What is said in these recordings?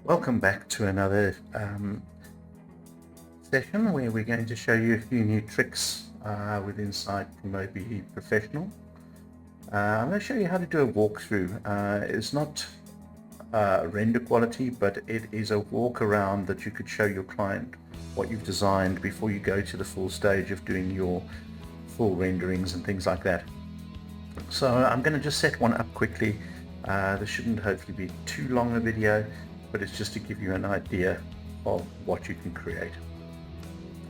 Welcome back to another session where we're going to show you a few new tricks with inside Promob Professional. I'm going to show you how to do a walkthrough. It's not render quality, but it is a walk around that you could show your client what you've designed before you go to the full stage of doing your full renderings and things like that. So I'm going to just set one up quickly. This shouldn't hopefully be too long a video, but it's just to give you an idea of what you can create.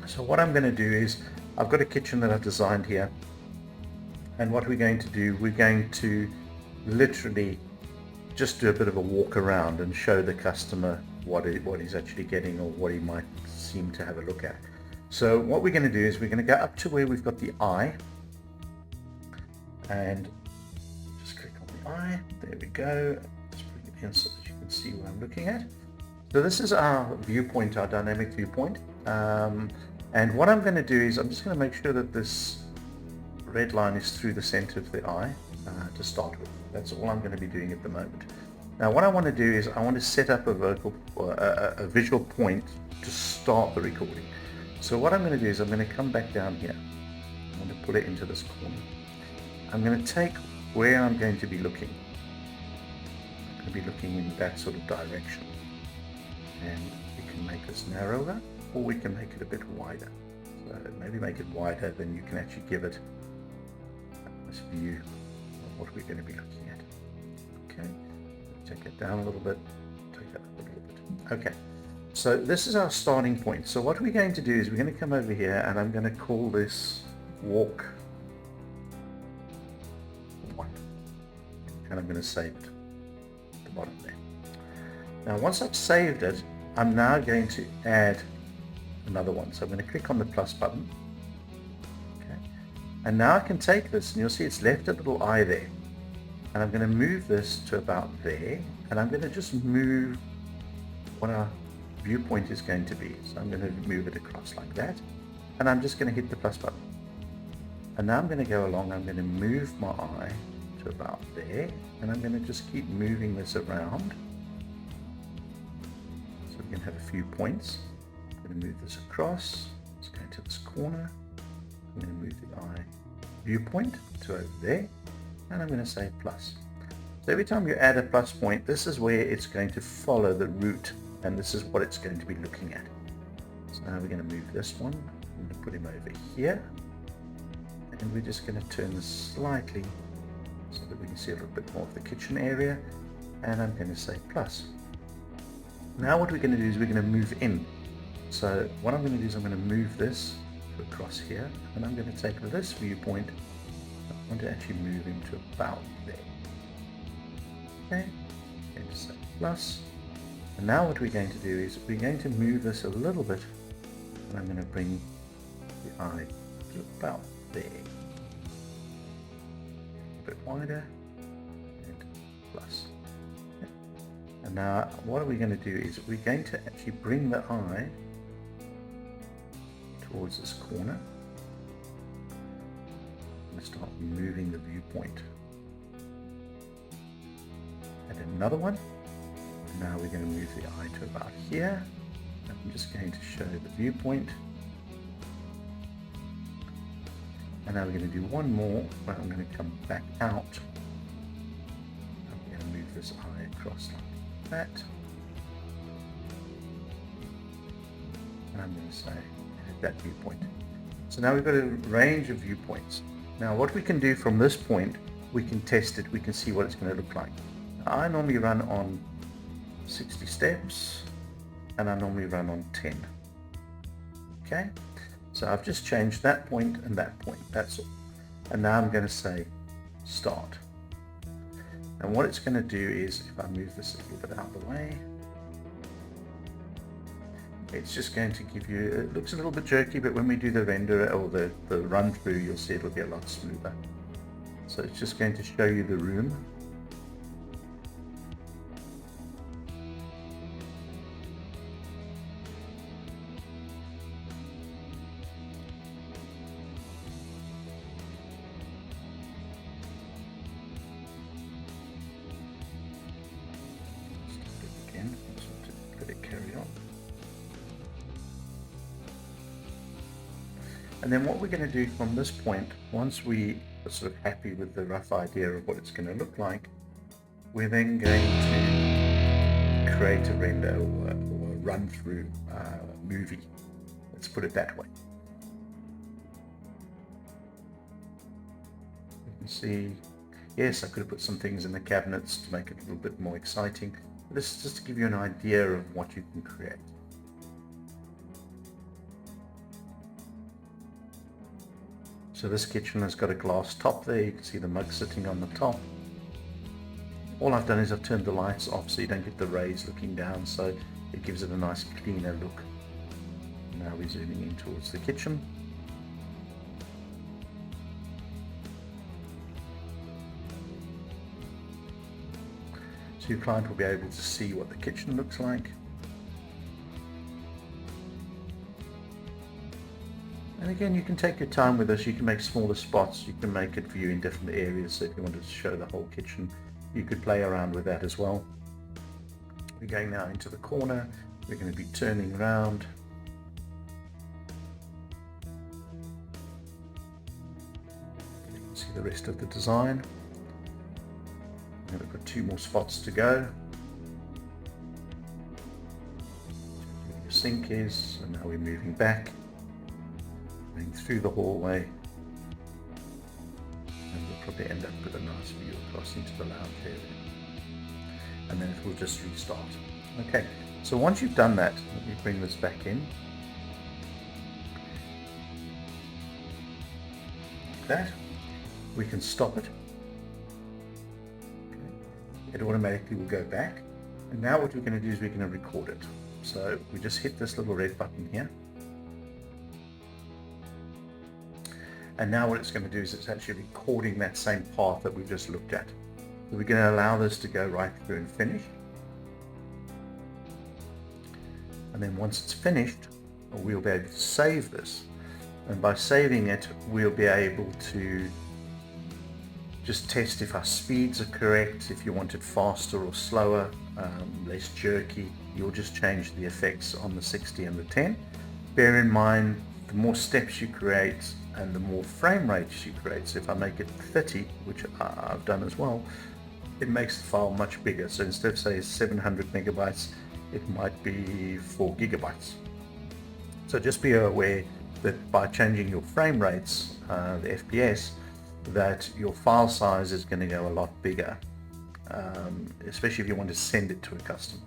So what I'm going to do is I've got a kitchen that I've designed here, and what we're going to do, we're going to literally just do a bit of a walk around and show the customer what he's actually getting or what he might seem to have a look at. So what we're going to do is we're going to go up to where we've got the eye and just click on the eye. There we go. Let's bring it in so that you can see what I'm looking at. So this is our viewpoint, our dynamic viewpoint. And what I'm going to do is I'm just going to make sure that this red line is through the center of the eye to start with. That's all I'm going to be doing at the moment. Now what I want to do is I want to set up a visual point to start the recording. So what I'm going to do is I'm going to come back down here. I'm going to pull it into this corner. I'm going to take where I'm going to be looking. I'm going to be looking in that sort of direction. And we can make this narrower, or we can make it a bit wider. So maybe make it wider, then you can actually give it this view of what we're going to be looking at. Okay, take it down a little bit, take that up a little bit. Okay, so this is our starting point. So what we're going to do is we're going to come over here and I'm going to call this walk 1, and I'm going to save it at the bottom there. Now once I've saved it, I'm now going to add another one. So I'm going to click on the plus button. Okay. And now I can take this and you'll see it's left a little eye there. And I'm going to move this to about there. And I'm going to just move what our viewpoint is going to be. So I'm going to move it across like that. And I'm just going to hit the plus button. And now I'm going to go along. I'm going to move my eye to about there. And I'm going to just keep moving this around. So we can have a few points. I'm going to move this across. Let's go to this corner. I'm going to move the eye viewpoint to over there. And I'm going to say plus. So every time you add a plus point, this is where it's going to follow the route. And this is what it's going to be looking at. So now we're going to move this one. I'm going to put him over here. And we're just going to turn this slightly so that we can see a little bit more of the kitchen area. And I'm going to say plus. Now what we're going to do is we're going to move in. So what I'm going to do is I'm going to move this across here, and I'm going to take this viewpoint. I want to actually move him to about there. Okay, going to say plus. And now what we're going to do is we're going to move this a little bit, and I'm going to bring the eye to about there. A bit wider, and plus. Okay. And now what are we going to do is we're going to actually bring the eye towards this corner. I'm going to start moving the viewpoint. And another one. And now we're going to move the eye to about here. I'm just going to show the viewpoint. And now we're going to do one more, but I'm going to come back out. I'm going to move this eye across like that. And I'm going to say that viewpoint. So now we've got a range of viewpoints. Now what we can do from this point, we can test it, we can see what it's going to look like. Now, I normally run on 60 steps and I normally run on 10. Okay, so I've just changed that point and that point, that's all. And now I'm going to say start. And what it's going to do is, if I move this a little bit out of the way, it's just going to give you, it looks a little bit jerky, but when we do the render or the run through, you'll see it'll be a lot smoother. So it's just going to show you the room. Start it again. And then what we're going to do from this point, once we are sort of happy with the rough idea of what it's going to look like, we're then going to create a render or a run-through movie. Let's put it that way. You can see, yes, I could have put some things in the cabinets to make it a little bit more exciting. This is just to give you an idea of what you can create. So this kitchen has got a glass top there. You can see the mug sitting on the top. All I've done is I've turned the lights off so you don't get the rays looking down, so it gives it a nice cleaner look. Now we're zooming in towards the kitchen. So your client will be able to see what the kitchen looks like. And again, you can take your time with this. You can make smaller spots. You can make it view in different areas. So if you wanted to show the whole kitchen, you could play around with that as well. We're going now into the corner. We're going to be turning around. You can see the rest of the design. I'm going to put 2 more spots to go. Where your sink is, and now we're moving back. Going through the hallway, and we'll probably end up with a nice view across into the lounge area, and then it will just restart. Okay, so once you've done that, let me bring this back in. Like that, we can stop it. Okay. It automatically will go back, and now what we're going to do is we're going to record it. So we just hit this little red button here. And now what it's going to do is it's actually recording that same path that we've just looked at. So we're going to allow this to go right through and finish. And then once it's finished, we'll be able to save this. And by saving it, we'll be able to just test if our speeds are correct, if you want it faster or slower, less jerky. You'll just change the effects on the 60 and the 10. Bear in mind, the more steps you create and the more frame rates you create. So if I make it 30, which I've done as well, it makes the file much bigger. So instead of say 700 megabytes, it might be 4 gigabytes. So just be aware that by changing your frame rates, the FPS, that your file size is going to go a lot bigger, especially if you want to send it to a customer.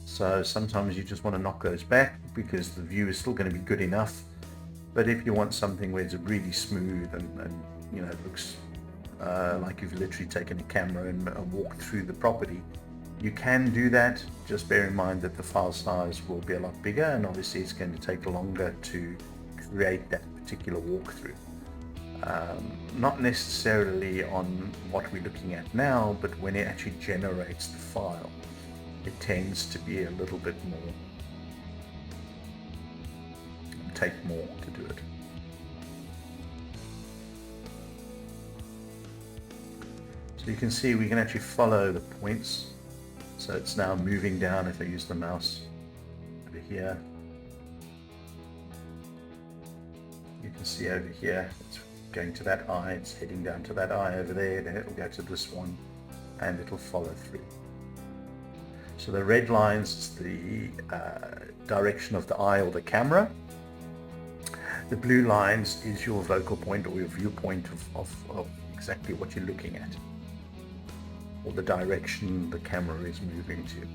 So sometimes you just want to knock those back because the view is still going to be good enough. But if you want something where it's really smooth and you know, it looks like you've literally taken a camera and walked through the property, you can do that. Just bear in mind that the file size will be a lot bigger, and obviously it's going to take longer to create that particular walkthrough. Not necessarily on what we're looking at now, but when it actually generates the file, it tends to be a little bit more, take more to do it. So you can see we can actually follow the points. So it's now moving down. If I use the mouse over here, you can see over here it's going to that eye, it's heading down to that eye over there, then it will go to this one and it will follow through. So the red lines is the direction of the eye or the camera. The blue lines is your focal point or your viewpoint of exactly what you're looking at, or the direction the camera is moving to.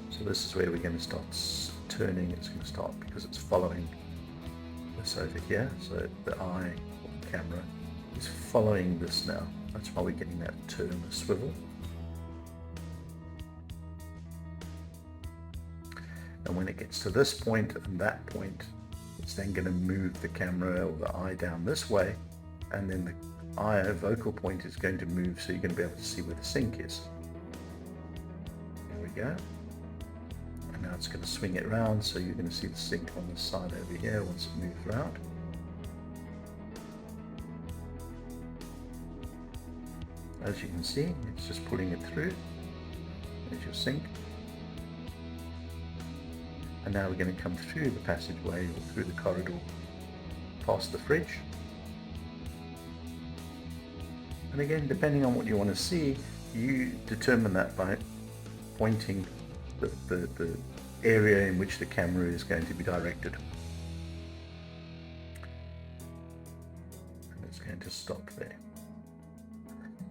So this is where we're going to start turning. It's going to start because it's following this over here. So the eye or the camera is following this now. That's why we're getting that turn or swivel. And when it gets to this point and that point, it's then going to move the camera or the eye down this way, and then the eye focal point is going to move, so you're going to be able to see where the sink is. There we go. And now it's going to swing it around, so you're going to see the sink on the side over here once it moves around. as you can see, it's just pulling it through. There's your sink. And now we're going to come through the passageway or through the corridor past the fridge. And again, depending on what you want to see, you determine that by pointing the area in which the camera is going to be directed. And it's going to stop there.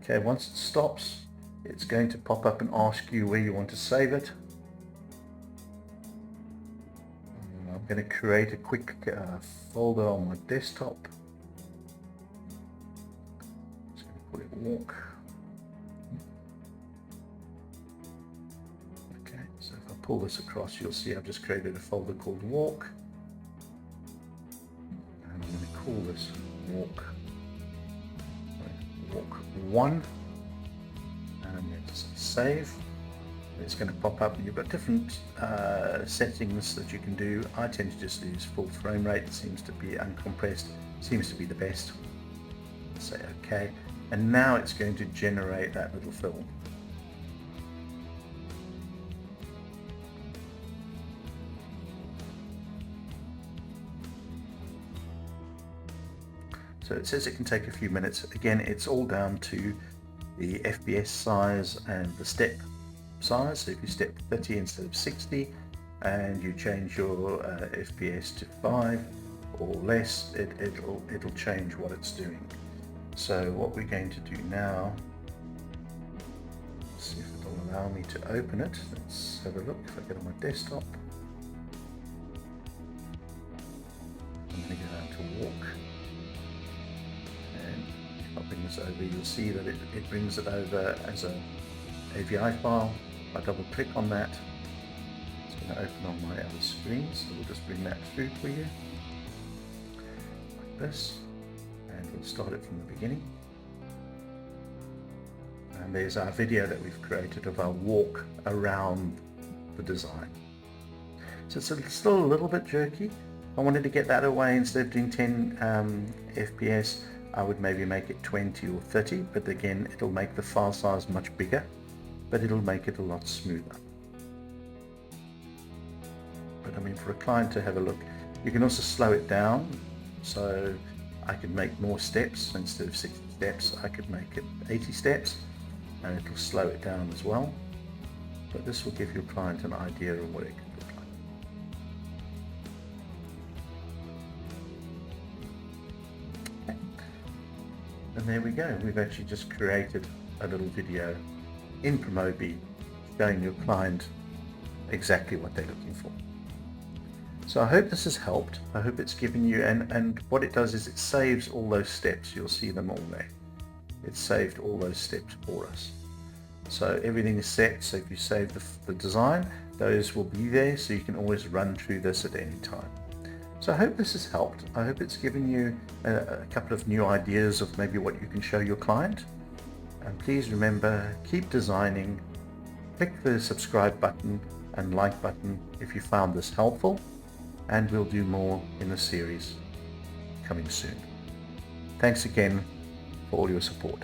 Okay, once it stops, it's going to pop up and ask you where you want to save it. I'm going to create a quick folder on my desktop. I'm just going to call it walk. Okay, so if I pull this across, you'll see I've just created a folder called walk. And I'm going to call this walk 1. And I'm going to say save. It's going to pop up and you've got different settings that you can do. I tend to just use full frame rate. It seems to be uncompressed, seems to be the best. Say OK, and now it's going to generate that little film. So it says it can take a few minutes. Again, it's all down to the FPS size and the step size. So if you step 30 instead of 60 and you change your FPS to 5 or less, it'll change what it's doing. So what we're going to do now, let's see if it'll allow me to open it. Let's have a look. If I get on my desktop, I'm going to go down to walk. I'll bring this over, you'll see that it brings it over as a AVI file. If I double click on that, it's going to open on my other screen, so we'll just bring that through for you, like this, and we'll start it from the beginning. And there's our video that we've created of our walk around the design. So it's still a little bit jerky. I wanted to get that away. Instead of doing 10 FPS, I would maybe make it 20 or 30, but again, it'll make the file size much bigger, but it'll make it a lot smoother. But I mean, for a client to have a look, you can also slow it down. So I could make more steps. Instead of 60 steps, I could make it 80 steps, and it'll slow it down as well. But this will give your client an idea of what it could look like. And there we go, we've actually just created a little video in Promob showing your client exactly what they're looking for. So I hope this has helped. I hope it's given you, and what it does is it saves all those steps. You'll see them all there. It saved all those steps for us. So everything is set, so if you save the design, those will be there, so you can always run through this at any time. So I hope this has helped. I hope it's given you a couple of new ideas of maybe what you can show your client. And please remember, keep designing. Click the subscribe button and like button if you found this helpful, and we'll do more in the series coming soon. Thanks again for all your support.